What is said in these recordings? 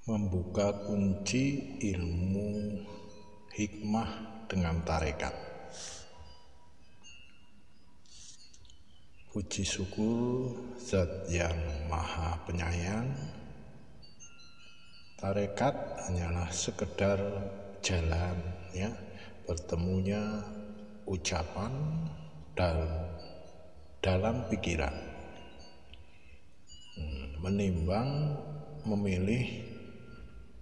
Membuka kunci ilmu hikmah dengan tarekat. Puji syukur Zat yang Maha Penyayang. Tarekat hanyalah sekedar jalan, bertemunya ucapan dalam pikiran, menimbang, memilih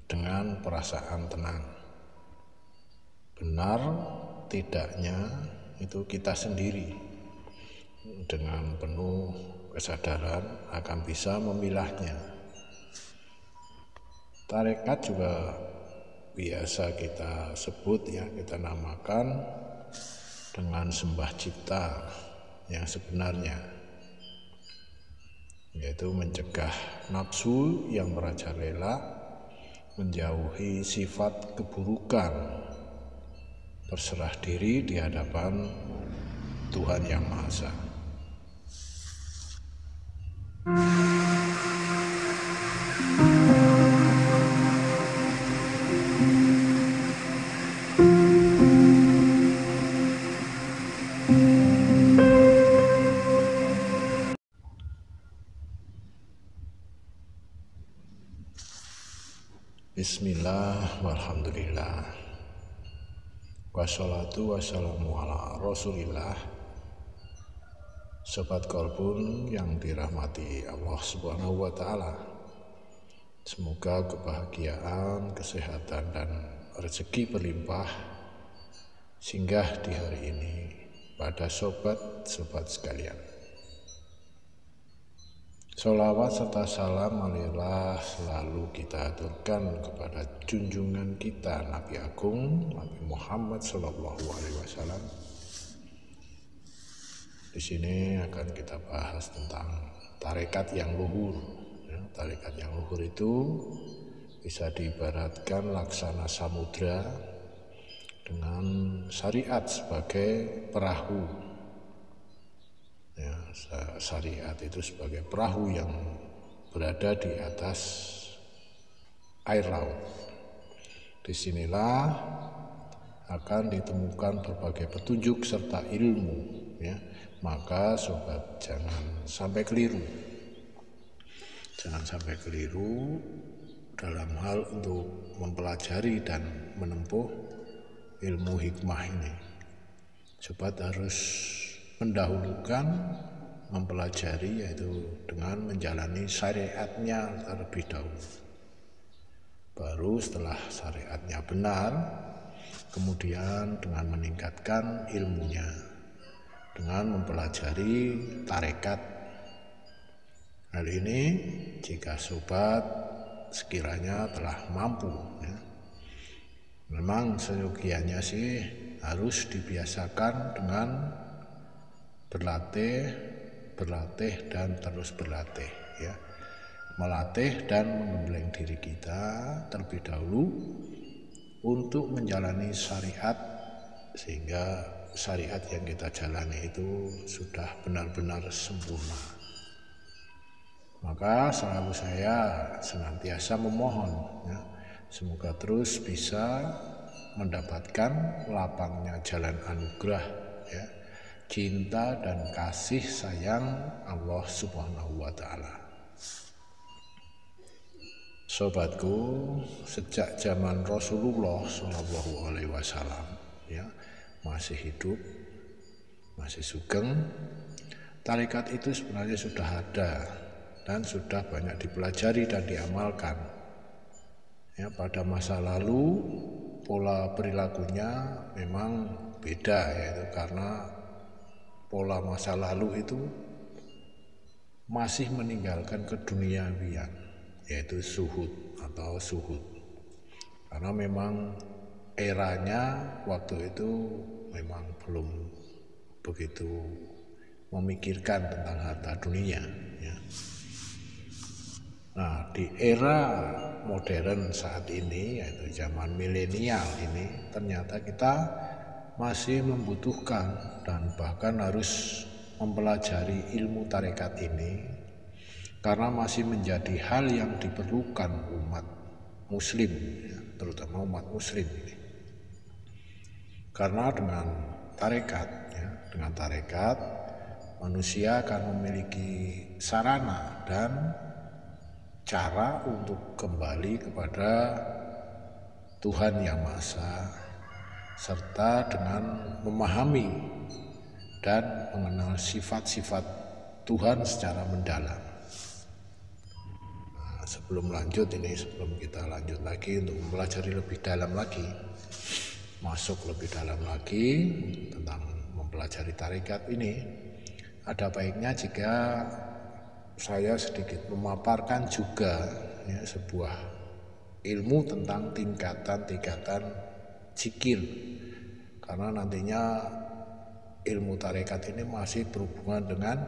dengan perasaan tenang. Benar tidaknya itu kita sendiri dengan penuh kesadaran akan bisa memilahnya. Tarekat juga biasa kita sebut, kita namakan dengan sembah cipta yang sebenarnya, yaitu mencegah nafsu yang merajalela, menjauhi sifat keburukan, berserah diri di hadapan Tuhan Yang Maha Esa. Bismillah, walhamdulillah, wassalatu wassalamu ala rasulillah. Sobat Kolbun yang dirahmati Allah Subhanahu wa Ta'ala, semoga kebahagiaan, kesehatan, dan rezeki berlimpah singgah di hari ini pada sobat-sobat sekalian. Sholawat serta salam marilah selalu kita aturkan kepada junjungan kita Nabi Agung Nabi Muhammad Sallallahu Alaihi Wasallam. Di sini akan kita bahas tentang tarekat yang luhur. Tarekat yang luhur itu bisa diibaratkan laksana samudra dengan syariat sebagai perahu. Syariat itu sebagai perahu yang berada di atas air laut. Disinilah akan ditemukan berbagai petunjuk serta ilmu. Maka sobat jangan sampai keliru. Jangan sampai keliru dalam hal untuk mempelajari dan menempuh ilmu hikmah ini. Sobat harus mendahulukan mempelajari, yaitu dengan menjalani syariatnya terlebih dahulu. Baru setelah syariatnya benar, kemudian dengan meningkatkan ilmunya dengan mempelajari tarekat. Hal ini jika sobat sekiranya telah mampu, memang seyogianya sih harus dibiasakan dengan berlatih dan terus berlatih, melatih dan menggembleng diri kita terlebih dahulu untuk menjalani syariat, sehingga syariat yang kita jalani itu sudah benar-benar sempurna. Maka selalu saya senantiasa memohon, semoga terus bisa mendapatkan lapangnya jalan anugerah, cinta dan kasih sayang Allah Subhanahu wa Ta'ala. Sobatku, sejak zaman Rasulullah Shallallahu Alaihi Wasallam, masih hidup, masih sugeng, tarekat itu sebenarnya sudah ada dan sudah banyak dipelajari dan diamalkan. Pada masa lalu pola perilakunya memang beda, yaitu karena pola masa lalu itu masih meninggalkan keduniawian, yaitu suhud atau suhud. Karena memang eranya waktu itu memang belum begitu memikirkan tentang harta dunia. Nah, di era modern saat ini, yaitu zaman milenial ini, ternyata kita masih membutuhkan dan bahkan harus mempelajari ilmu tarekat ini, karena masih menjadi hal yang diperlukan umat muslim, ya, terutama umat muslim ini. Karena dengan tarekat manusia akan memiliki sarana dan cara untuk kembali kepada Tuhan Yang Maha Esa, serta dengan memahami dan mengenal sifat-sifat Tuhan secara mendalam. Nah, sebelum kita lanjut lagi untuk mempelajari lebih dalam lagi, masuk lebih dalam lagi tentang mempelajari tarekat ini, ada baiknya jika saya sedikit memaparkan juga ya, sebuah ilmu tentang tingkatan-tingkatan zikir, karena nantinya ilmu tarekat ini masih berhubungan dengan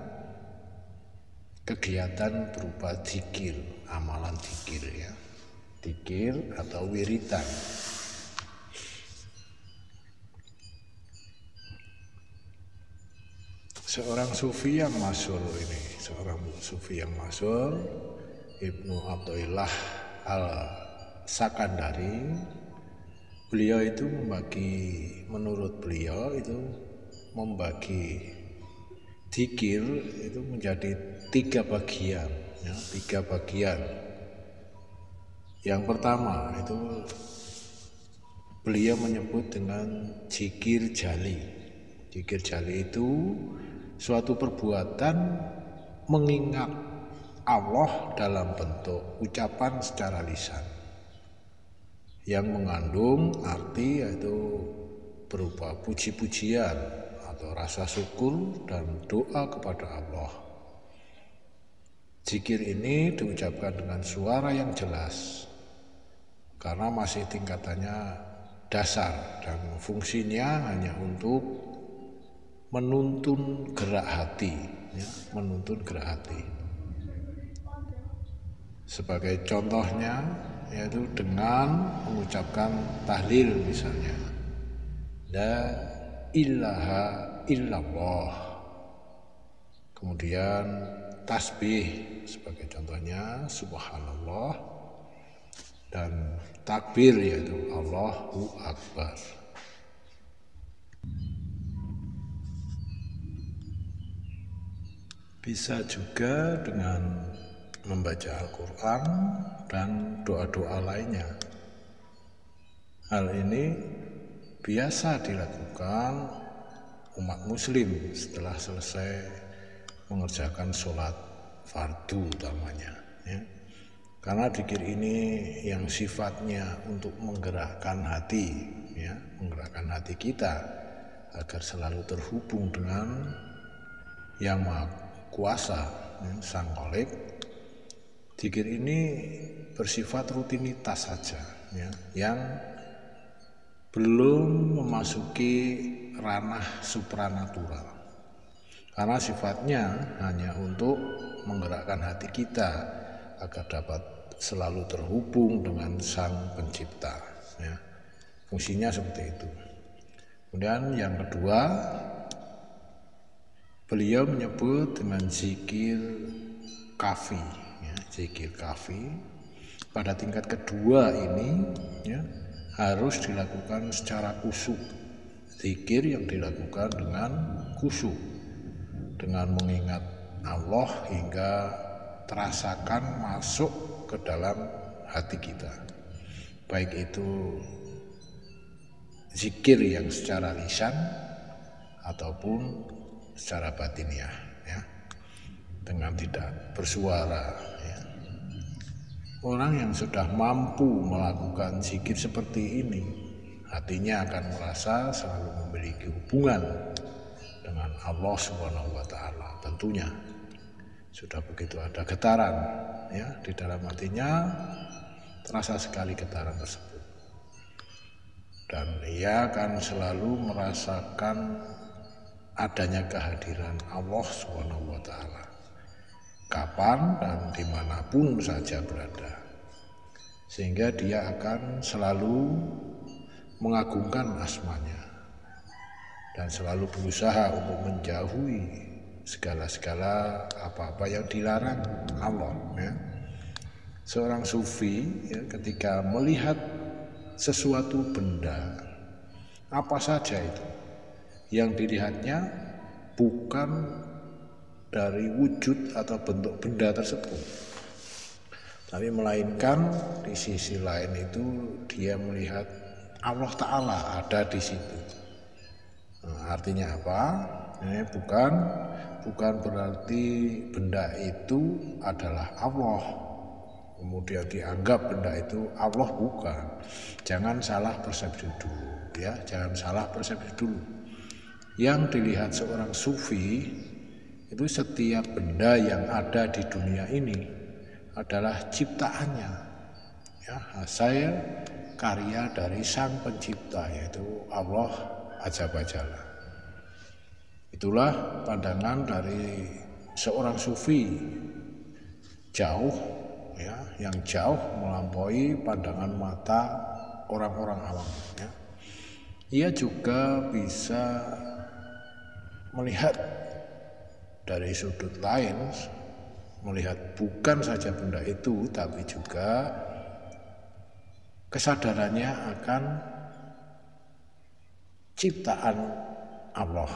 kegiatan berupa zikir, amalan zikir ya, zikir atau wiridan. Seorang sufi yang masyhur Ibnu Athaillah Al-Sakandari, menurut beliau itu membagi zikir itu menjadi tiga bagian. Yang pertama itu beliau menyebut dengan zikir jali. Zikir jali itu suatu perbuatan mengingat Allah dalam bentuk ucapan secara lisan yang mengandung arti yaitu berupa puji-pujian atau rasa syukur dan doa kepada Allah. Zikir ini diucapkan dengan suara yang jelas karena masih tingkatannya dasar dan fungsinya hanya untuk menuntun gerak hati. Sebagai contohnya yaitu dengan mengucapkan tahlil misalnya, la ilaha illallah. Kemudian tasbih sebagai contohnya subhanallah, dan takbir yaitu Allahu Akbar. Bisa juga dengan membaca Al-Quran dan doa-doa lainnya. Hal ini biasa dilakukan umat muslim setelah selesai mengerjakan sholat fardu utamanya ya. Karena zikir ini yang sifatnya untuk menggerakkan hati ya, menggerakkan hati kita agar selalu terhubung dengan Yang Maha Kuasa ya, Sang Kholik. Zikir ini bersifat rutinitas saja ya, yang belum memasuki ranah supranatural, karena sifatnya hanya untuk menggerakkan hati kita agar dapat selalu terhubung dengan Sang Pencipta ya. Fungsinya seperti itu. Kemudian yang kedua, beliau menyebut dengan zikir kafi ya, zikir kafi. Pada tingkat kedua ini ya, harus dilakukan secara khusyuk. Zikir yang dilakukan dengan khusyuk, dengan mengingat Allah hingga terasakan masuk ke dalam hati kita, baik itu zikir yang secara lisan ataupun secara batiniah ya, dengan tidak bersuara ya. Orang yang sudah mampu melakukan zikir seperti ini, hatinya akan merasa selalu memiliki hubungan dengan Allah Subhanahu wa Ta'ala. Tentunya sudah begitu ada getaran ya di dalam hatinya, terasa sekali getaran tersebut, dan ia akan selalu merasakan adanya kehadiran Allah Subhanahu wa Ta'ala kapan dan dimanapun saja berada, sehingga dia akan selalu mengagungkan asmanya dan selalu berusaha untuk menjauhi segala-segala apa-apa yang dilarang Allah ya. Seorang sufi ya, ketika melihat sesuatu benda, apa saja itu, yang dilihatnya bukan dari wujud atau bentuk benda tersebut, tapi melainkan di sisi lain itu dia melihat Allah Ta'ala ada di situ. Nah, artinya apa? Ini bukan berarti benda itu adalah Allah, kemudian dianggap benda itu Allah, bukan. Jangan salah persepsi dulu ya, jangan salah persepsi dulu. Yang dilihat seorang sufi itu setiap benda yang ada di dunia ini adalah ciptaannya ya, hasil karya dari sang pencipta, yaitu Allah Azza wa Jalla. Itulah pandangan dari seorang sufi, jauh ya, yang jauh melampaui pandangan mata orang-orang awam ya. Ia juga bisa melihat dari sudut lain, melihat bukan saja benda itu tapi juga kesadarannya akan ciptaan Allah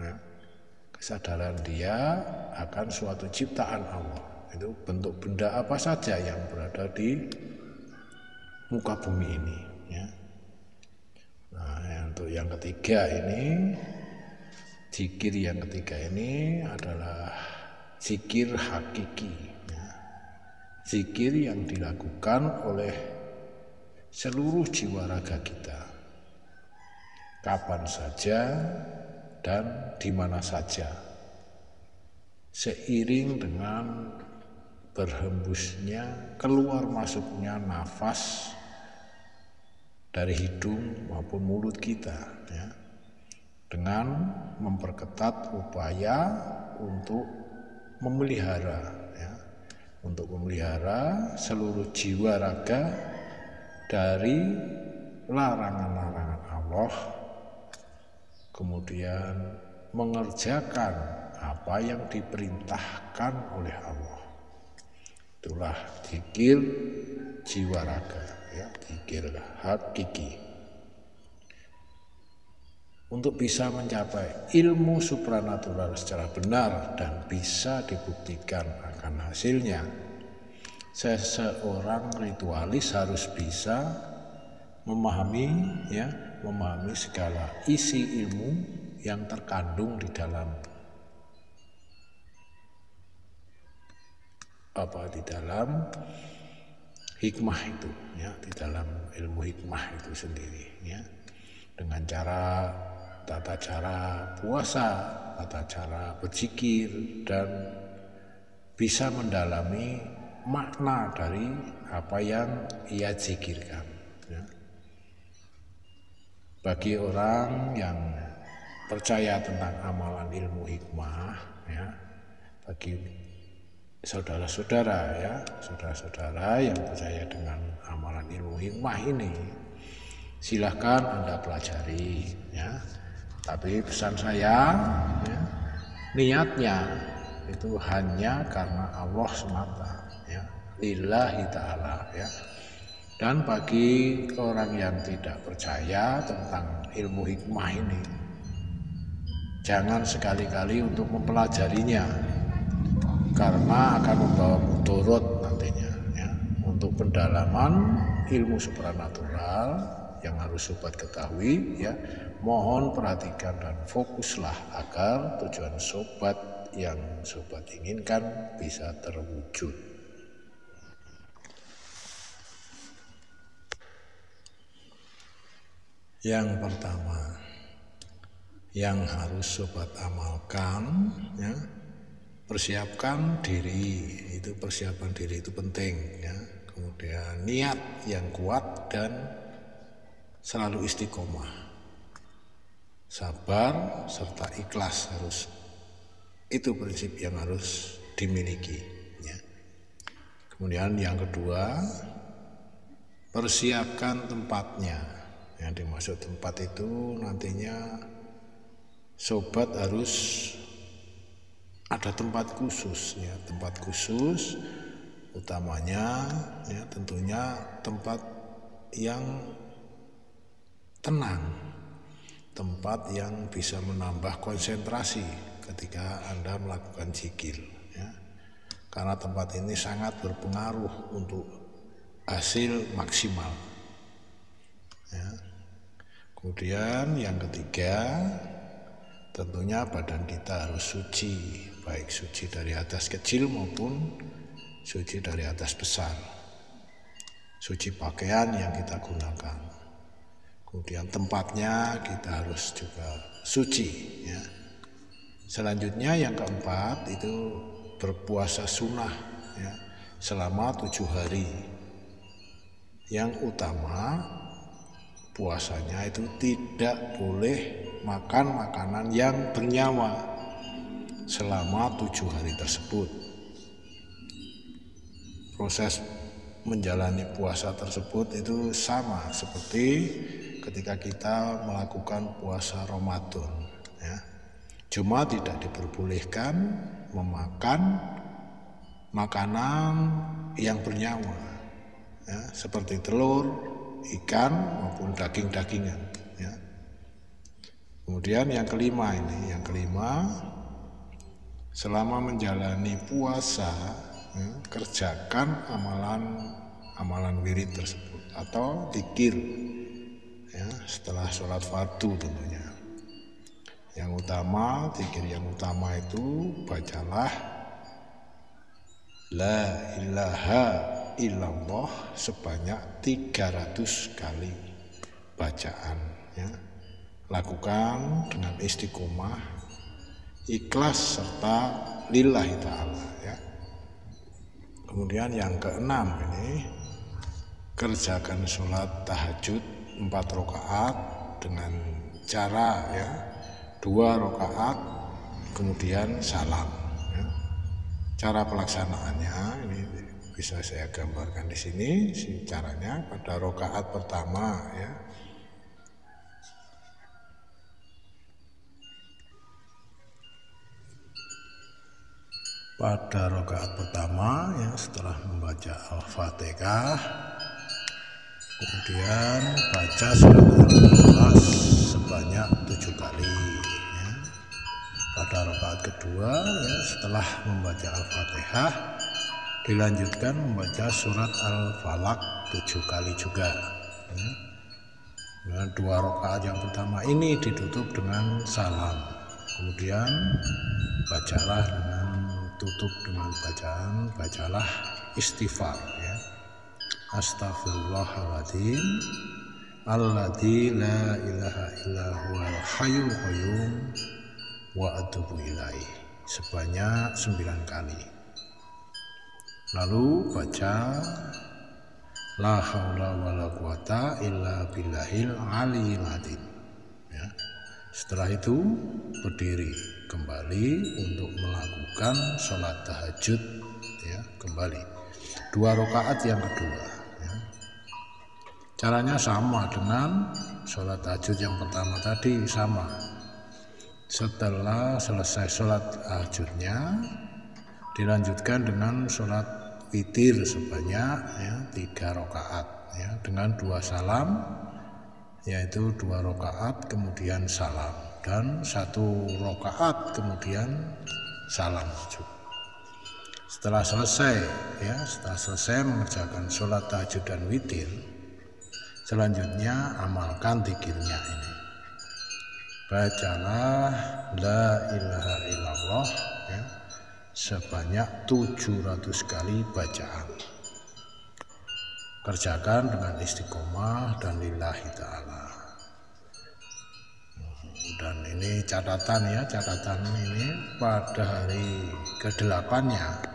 ya. Kesadaran dia akan suatu ciptaan Allah, itu bentuk benda apa saja yang berada di muka bumi ini ya. Nah, untuk yang ketiga ini, zikir yang ketiga ini adalah zikir hakiki ya. Zikir yang dilakukan oleh seluruh jiwa raga kita, kapan saja dan di mana saja, seiring dengan berhembusnya keluar masuknya nafas dari hidung maupun mulut kita ya, dengan memperketat upaya untuk memelihara ya, untuk memelihara seluruh jiwa raga dari larangan-larangan Allah, kemudian mengerjakan apa yang diperintahkan oleh Allah. Itulah zikir jiwa raga ya, zikir hakiki. Untuk bisa mencapai ilmu supranatural secara benar dan bisa dibuktikan akan hasilnya, seseorang ritualis harus bisa memahami segala isi ilmu yang terkandung di dalam hikmah itu ya, di dalam ilmu hikmah itu sendiri ya, dengan tata cara puasa, tata cara berzikir, dan bisa mendalami makna dari apa yang ia zikirkan ya. Bagi orang yang percaya tentang amalan ilmu hikmah ya, bagi saudara-saudara yang percaya dengan amalan ilmu hikmah ini, silahkan Anda pelajari ya. Tapi pesan saya ya, niatnya itu hanya karena Allah semata ya, lillahi ta'ala ya. Dan bagi orang yang tidak percaya tentang ilmu hikmah ini, jangan sekali-kali untuk mempelajarinya, karena akan membawa mudarat nantinya ya. Untuk pendalaman ilmu supranatural yang harus sobat ketahui ya, mohon perhatikan dan fokuslah agar tujuan sobat yang sobat inginkan bisa terwujud. Yang pertama yang harus sobat amalkan ya, persiapkan diri. Itu persiapan diri itu penting ya. Kemudian niat yang kuat dan selalu istiqomah, sabar serta ikhlas, harus itu prinsip yang harus dimiliki ya. Kemudian yang kedua, persiapkan tempatnya. Yang dimaksud tempat itu nantinya sobat harus ada tempat khusus ya, tempat khusus utamanya ya tentunya tempat yang tenang, tempat yang bisa menambah konsentrasi ketika Anda melakukan zikir ya. Karena tempat ini sangat berpengaruh untuk hasil maksimal ya. Kemudian yang ketiga, tentunya badan kita harus suci, baik suci dari hadas kecil maupun suci dari hadas besar, suci pakaian yang kita gunakan. Kemudian tempatnya kita harus juga suci ya. Selanjutnya yang keempat itu berpuasa sunnah ya, selama 7 hari. Yang utama puasanya itu tidak boleh makan makanan yang bernyawa selama 7 hari tersebut. Proses menjalani puasa tersebut itu sama seperti ketika kita melakukan puasa Ramadan ya. Cuma tidak diperbolehkan memakan makanan yang bernyawa ya, seperti telur, ikan maupun daging-dagingan ya. Kemudian yang kelima selama menjalani puasa ya, kerjakan amalan wirid tersebut atau zikir ya, setelah sholat fardu tentunya. Yang utama, zikir yang utama itu bacalah la ilaha illallah sebanyak 300 kali bacaan ya. Lakukan dengan istiqomah, ikhlas serta lillahi ta'ala ya. Kemudian yang keenam ini, kerjakan sholat tahajud 4 rakaat dengan cara ya 2 rakaat kemudian salam ya. Cara pelaksanaannya ini bisa saya gambarkan di sini caranya. Pada rakaat pertama ya, setelah membaca Al-Fatihah kemudian baca surat Al-Ikhlas sebanyak 7 kali ya. Pada rakaat kedua ya, setelah membaca Al-Fatihah dilanjutkan membaca surat Al-Falaq 7 kali juga ya. Nah, 2 rakaat yang pertama ini ditutup dengan salam, kemudian tutup dengan bacalah istighfar ya. Astaghfirullahaladzim alladzi la ilaha illa huwal hayyul qayyum wa atubu ilaih sebanyak 9 kali. Lalu baca la haula wala quwata illa billahil aliyil azim ya. Setelah itu berdiri kembali untuk melakukan sholat tahajud ya, kembali 2 rakaat yang kedua ya. Caranya sama dengan sholat tahajud yang pertama tadi, sama. Setelah selesai sholat tahajudnya dilanjutkan dengan sholat witir sebanyak ya 3 rakaat ya, dengan 2 salam, yaitu 2 rakaat kemudian salam dan 1 rakaat kemudian salam. Setelah selesai mengerjakan sholat tahajud dan witir, selanjutnya amalkan zikirnya ini. Bacalah la ilaha illallah ya, sebanyak 700 kali bacaan. Kerjakan dengan istiqomah dan lillahi ta'ala. Dan ini catatan ini pada hari ke-8-nya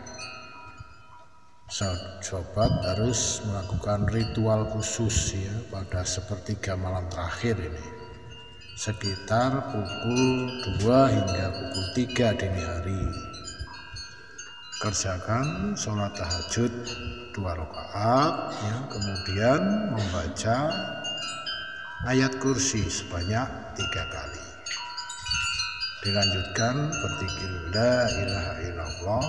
sobat harus melakukan ritual khusus ya pada sepertiga malam terakhir ini, sekitar pukul 2 hingga pukul 3 dini hari. Kerjakan sholat tahajud 2 rakaat ya, kemudian membaca ayat kursi sebanyak 3 kali. Dilanjutkan berzikir la ilaha illallah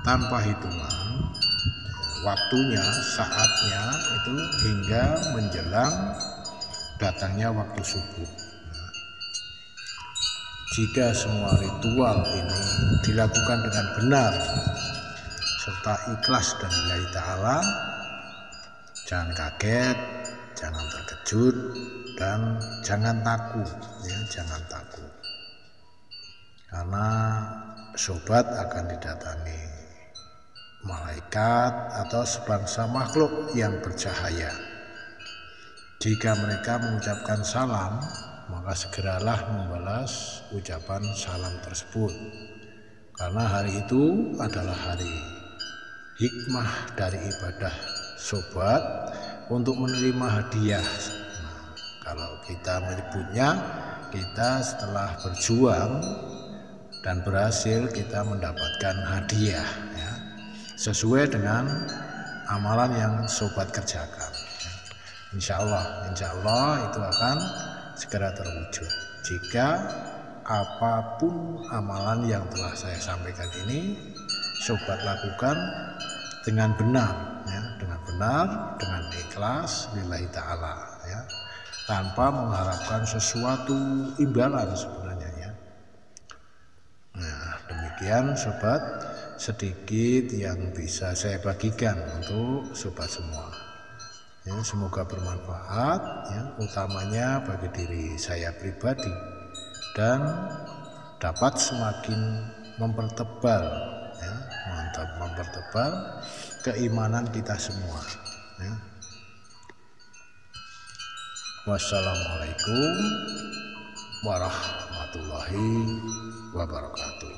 tanpa hitungan, waktunya, saatnya itu hingga menjelang datangnya waktu subuh. Jika semua ritual ini dilakukan dengan benar serta ikhlas dan lillahi ta'ala, jangan kaget, jangan terkejut, dan jangan takut, ya, jangan takut. Karena sobat akan didatangi malaikat atau sebangsa makhluk yang bercahaya. Jika mereka mengucapkan salam, maka segeralah membalas ucapan salam tersebut. Karena hari itu adalah hari hikmah dari ibadah sobat untuk menerima hadiah. Nah, kalau kita menyebutnya, kita setelah berjuang dan berhasil, kita mendapatkan hadiah, ya, sesuai dengan amalan yang sobat kerjakan. Insya Allah itu akan segera terwujud jika apapun amalan yang telah saya sampaikan ini sobat lakukan dengan benar, ya, dengan ikhlas lillahi ta'ala, ya, tanpa mengharapkan sesuatu imbalan sebenarnya, ya. Nah, demikian sobat sedikit yang bisa saya bagikan untuk sobat semua. Ya, semoga bermanfaat, ya, utamanya bagi diri saya pribadi, dan dapat semakin mempertebal, ya, mempertebal keimanan kita semua, ya. Wassalamualaikum warahmatullahi wabarakatuh.